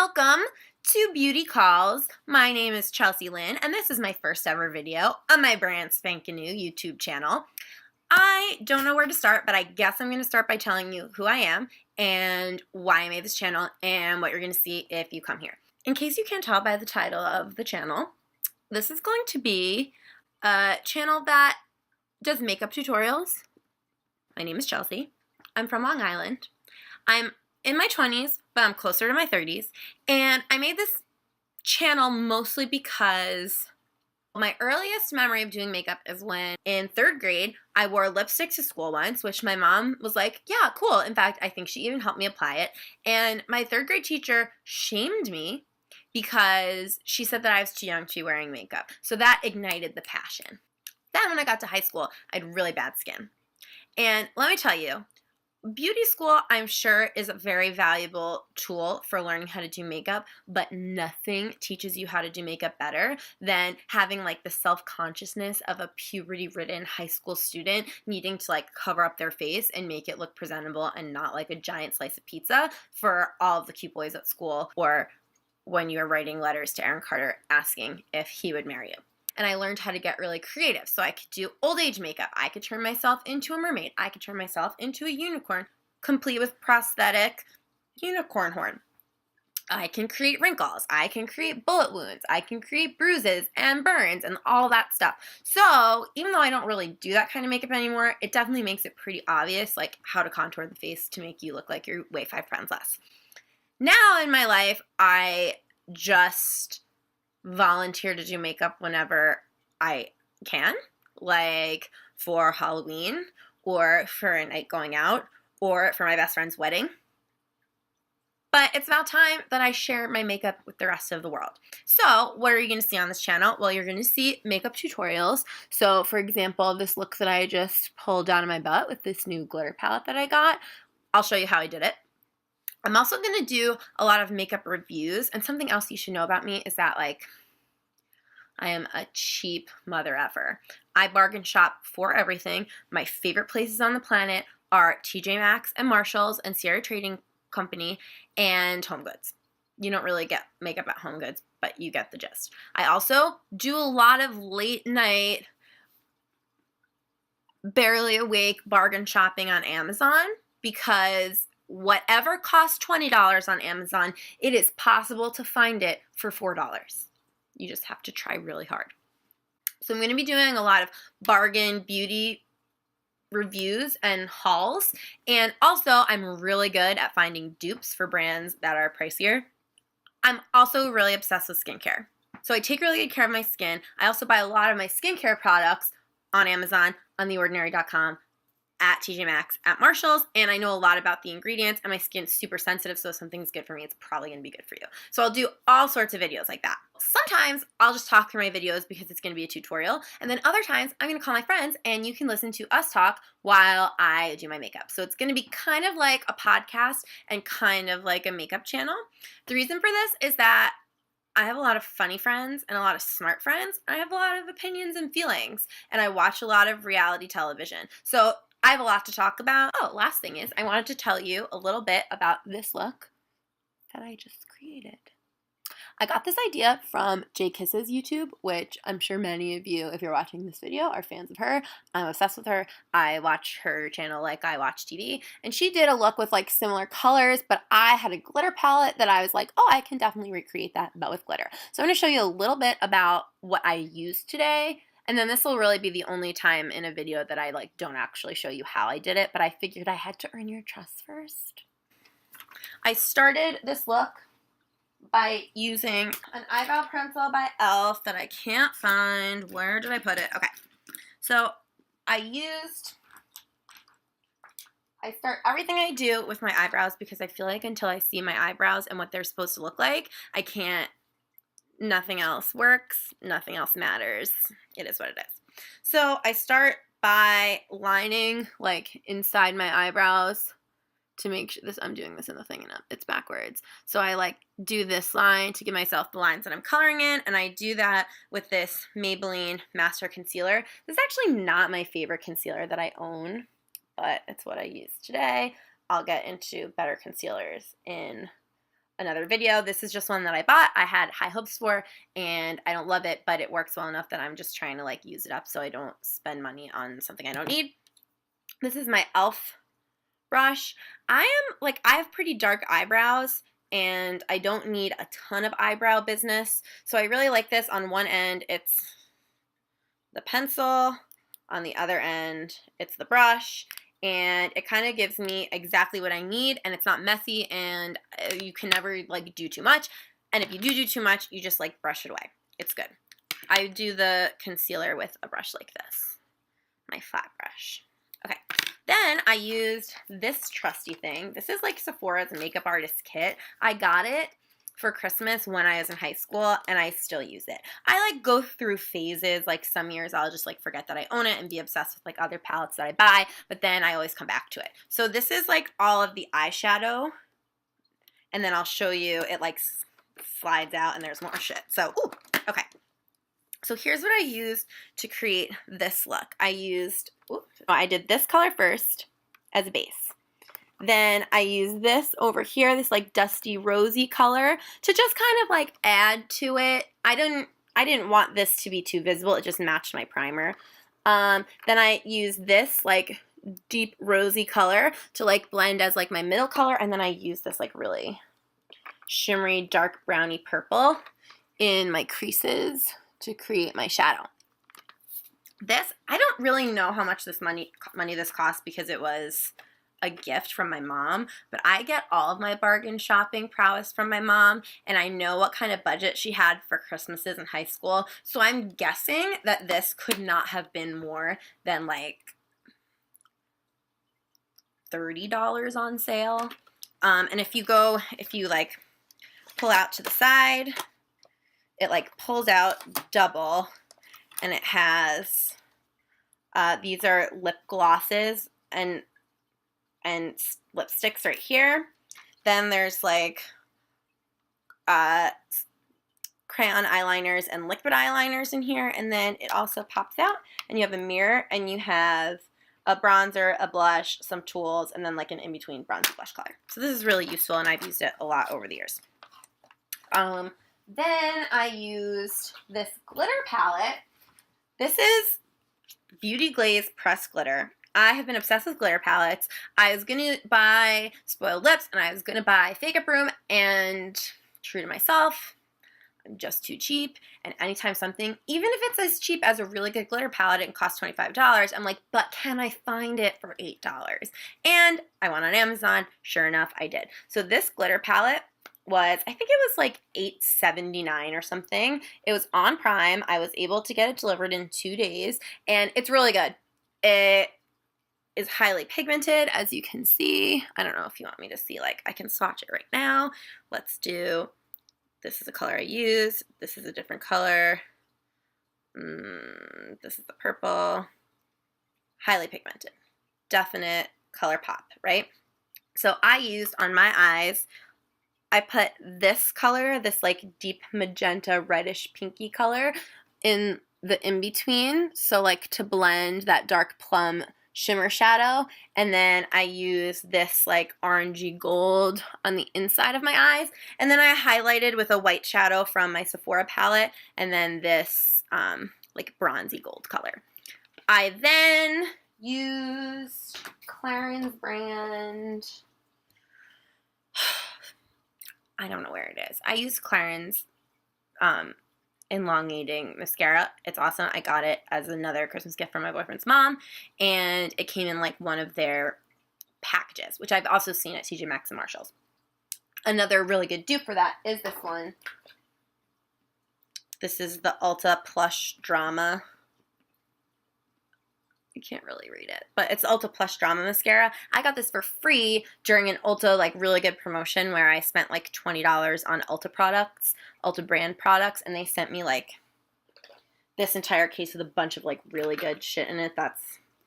Welcome to Beauty Calls. My name is Chelsea Lynn, and this is my first ever video on my brand spanking new YouTube channel. I don't know where to start, but I guess I'm going to start by telling you who I am and why I made this channel and what you're going to see if you come here. In case you can't tell by the title of the channel, this is going to be a channel that does makeup tutorials. My name is Chelsea. I'm from Long Island. I'm in my 20s, but I'm closer to my 30s, and I made this channel mostly because my earliest memory of doing makeup is when in 3rd grade I wore lipstick to school once, which my mom was like, yeah, cool. In fact, I think she even helped me apply it, and my 3rd grade teacher shamed me because she said that I was too young to be wearing makeup, so that ignited the passion. Then when I got to high school, I had really bad skin, and let me tell you, beauty school, I'm sure, is a very valuable tool for learning how to do makeup, but nothing teaches you how to do makeup better than having like the self-consciousness of a puberty-ridden high school student needing to like cover up their face and make it look presentable and not like a giant slice of pizza for all of the cute boys at school, or when you're writing letters to Aaron Carter asking if he would marry you. And I learned how to get really creative. So I could do old age makeup. I could turn myself into a mermaid. I could turn myself into a unicorn, complete with prosthetic unicorn horn. I can create wrinkles. I can create bullet wounds. I can create bruises and burns and all that stuff. So even though I don't really do that kind of makeup anymore, it definitely makes it pretty obvious like how to contour the face to make you look like you weigh 5 pounds less. Now in my life, I just volunteer to do makeup whenever I can, like for Halloween or for a night going out or for my best friend's wedding. But it's about time that I share my makeup with the rest of the world. So what are you going to see on this channel? Well, you're going to see makeup tutorials. So for example, this look that I just pulled down in my butt with this new glitter palette that I got, I'll show you how I did it. I'm also going to do a lot of makeup reviews, and something else you should know about me is that like I am a cheap mother effer. I bargain shop for everything. My favorite places on the planet are TJ Maxx and Marshalls and Sierra Trading Company and Home Goods. You don't really get makeup at Home Goods, but you get the gist. I also do a lot of late night, barely awake bargain shopping on Amazon because whatever costs $20 on Amazon, it is possible to find it for $4. You just have to try really hard. So I'm going to be doing a lot of bargain beauty reviews and hauls. And also, I'm really good at finding dupes for brands that are pricier. I'm also really obsessed with skincare. So I take really good care of my skin. I also buy a lot of my skincare products on Amazon, on theordinary.com, at TJ Maxx, at Marshalls, and I know a lot about the ingredients, and my skin's super sensitive, so if something's good for me, it's probably going to be good for you. So I'll do all sorts of videos like that. Sometimes I'll just talk through my videos because it's going to be a tutorial, and then other times I'm going to call my friends, and you can listen to us talk while I do my makeup. So it's going to be kind of like a podcast and kind of like a makeup channel. The reason for this is that I have a lot of funny friends and a lot of smart friends. I have a lot of opinions and feelings, and I watch a lot of reality television. So I have a lot to talk about. Oh, last thing is I wanted to tell you a little bit about this look that I just created. I got this idea from J Kiss's YouTube, which I'm sure many of you, if you're watching this video, are fans of her. I'm obsessed with her. I watch her channel like I watch TV, and she did a look with like similar colors, but I had a glitter palette that I was like, oh, I can definitely recreate that, but with glitter. So I'm going to show you a little bit about what I used today. And then this will really be the only time in a video that I like don't actually show you how I did it, but I figured I had to earn your trust first. I started this look by using an eyebrow pencil by E.L.F. that I can't find. Where did I put it? Okay. So I start everything I do with my eyebrows because I feel like until I see my eyebrows and what they're supposed to look like, nothing else works, nothing else matters. It is what it is. So I start by lining like inside my eyebrows to make sure I'm doing this in the thing and it's backwards. So I like do this line to give myself the lines that I'm coloring in, and I do that with this Maybelline Master Concealer. This is actually not my favorite concealer that I own, but it's what I use today. I'll get into better concealers in another video. This is just one that I bought. I had high hopes for, and I don't love it, but it works well enough that I'm just trying to like use it up so I don't spend money on something I don't need. This is my E.L.F. brush. I have pretty dark eyebrows, and I don't need a ton of eyebrow business, so I really like this. On one end, it's the pencil. On the other end, it's the brush. And it kind of gives me exactly what I need, and it's not messy, and you can never like do too much. And if you do too much, you just like brush it away. It's good. I do the concealer with a brush like this, my flat brush. Okay, then I used this trusty thing. This is like Sephora's makeup artist kit. I got it for Christmas when I was in high school, and I still use it. I like go through phases. Like some years I'll just like forget that I own it and be obsessed with like other palettes that I buy, but then I always come back to it. So this is like all of the eyeshadow, and then I'll show you it like slides out and there's more shit. So, ooh, okay. So here's what I used to create this look. I did this color first as a base. Then I use this over here, this like dusty rosy color, to just kind of like add to it. I didn't want this to be too visible. It just matched my primer. Then I use this like deep rosy color to like blend as like my middle color, and then I use this like really shimmery dark browny purple in my creases to create my shadow. This, I don't really know how much this money this cost because it was a gift from my mom, but I get all of my bargain shopping prowess from my mom, and I know what kind of budget she had for Christmases in high school, so I'm guessing that this could not have been more than like $30 on sale. And if you like pull out to the side, it like pulls out double, and it has these are lip glosses and lipsticks right here. Then there's like crayon eyeliners and liquid eyeliners in here, and then it also pops out, and you have a mirror, and you have a bronzer, a blush, some tools, and then like an in-between bronzer blush color. So this is really useful, and I've used it a lot over the years. Then I used this glitter palette. This is Beauty Glaze Pressed Glitter. I have been obsessed with glitter palettes. I was going to buy Spoiled Lips, and I was going to buy Fake Up Room, and true to myself, I'm just too cheap. And anytime something, even if it's as cheap as a really good glitter palette and costs $25, I'm like, but can I find it for $8? And I went on Amazon. Sure enough, I did. So this glitter palette was, I think it was like $8.79 or something. It was on Prime. I was able to get it delivered in 2 days, and it's really good. It is highly pigmented, as you can see. I don't know if you want me to see, like, I can swatch it right now. Let's do, this is the color I use. This is a different color. This is the purple. Highly pigmented. Definite color pop, right? So I used on my eyes, I put this color, this like deep magenta reddish pinky color in the in-between, so like to blend that dark plum shimmer shadow, and then I use this like orangey gold on the inside of my eyes, and then I highlighted with a white shadow from my Sephora palette, and then this like bronzy gold color. I then used Clarins brand, I don't know where it is. I use Clarins elongating mascara. It's awesome. I got it as another Christmas gift from my boyfriend's mom, and it came in like one of their packages, which I've also seen at TJ Maxx and Marshalls. Another really good dupe for that is this one. This is the Ulta Plush Drama. You can't really read it, but it's Ulta Plush Drama Mascara. I got this for free during an Ulta like really good promotion where I spent like $20 on Ulta products, Ulta brand products, and they sent me like this entire case with a bunch of like really good shit in it. That's,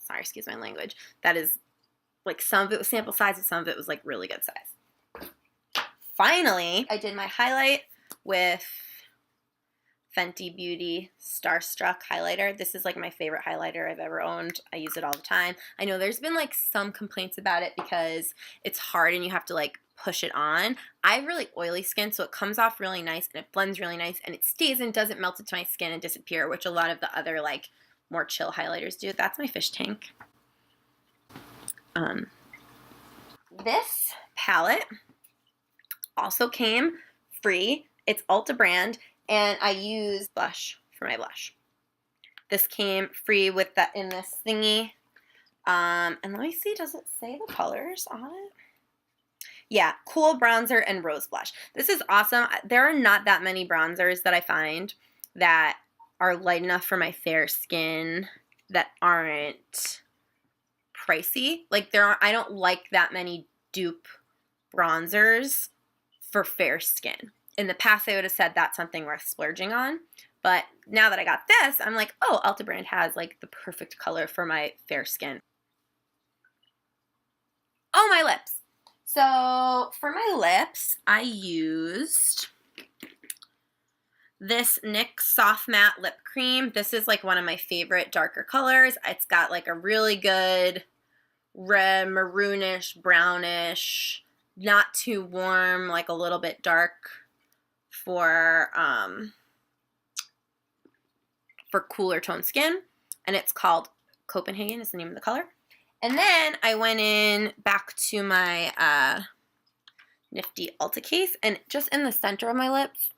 sorry, excuse my language. That is like, some of it was sample size and some of it was like really good size. Finally, I did my highlight with Fenty Beauty Starstruck highlighter. This is like my favorite highlighter I've ever owned. I use it all the time. I know there's been like some complaints about it because it's hard and you have to like push it on. I have really oily skin, so it comes off really nice and it blends really nice and it stays and doesn't melt into my skin and disappear, which a lot of the other like more chill highlighters do. That's my fish tank. This palette also came free. It's Ulta brand, and I use blush for my blush. This came free with that in this thingy. And let me see, does it say the colors on it? Yeah, cool bronzer and rose blush. This is awesome. There are not that many bronzers that I find that are light enough for my fair skin that aren't pricey. Like I don't like that many dupe bronzers for fair skin. In the past, I would have said that's something worth splurging on. But now that I got this, I'm like, oh, Ulta brand has like the perfect color for my fair skin. Oh, my lips. So for my lips, I used this NYX Soft Matte Lip Cream. This is like one of my favorite darker colors. It's got like a really good red, maroonish, brownish, not too warm, like a little bit dark for cooler tone skin. And it's called Copenhagen is the name of the color. And then I went in back to my nifty Ulta case, and just in the center of my lips,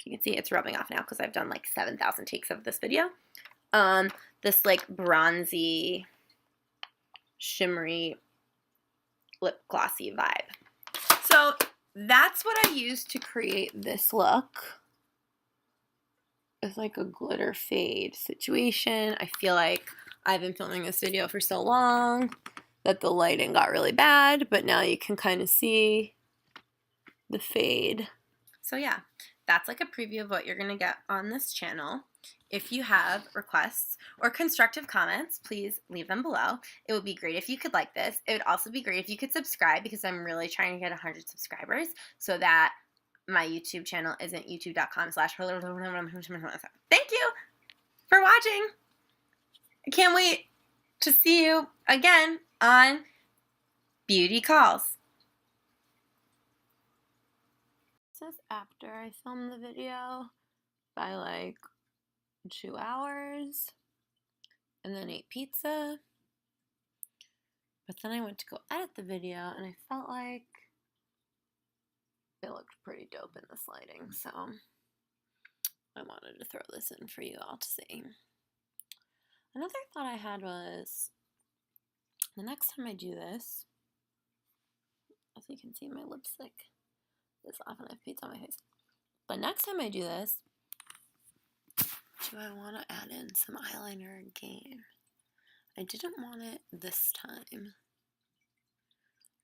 you can see it's rubbing off now because I've done like 7,000 takes of this video. This like bronzy, shimmery, lip glossy vibe. So that's what I used to create this look. It's like a glitter fade situation. I feel like I've been filming this video for so long that the lighting got really bad, but now you can kind of see the fade. So yeah, that's like a preview of what you're going to get on this channel. If you have requests or constructive comments, please leave them below. It would be great if you could like this. It would also be great if you could subscribe, because I'm really trying to get 100 subscribers so that my YouTube channel isn't youtube.com/. Thank you for watching. I can't wait to see you again on Beauty Calls. This is after I filmed the video by like 2 hours and then ate pizza. But then I went to go edit the video and I felt like it looked pretty dope in this lighting, so I wanted to throw this in for you all to see. Another thought I had was, the next time I do this, as you can see, my lipstick is off and I have pizza on my face. But next time I do this, do I want to add in some eyeliner again? I didn't want it this time,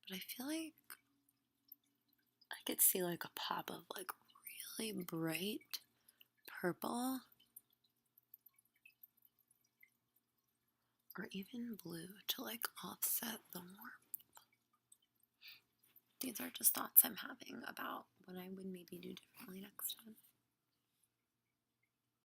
but I feel like I could see like a pop of like really bright purple or even blue to like offset the warmth. These are just thoughts I'm having about what I would maybe do differently next time.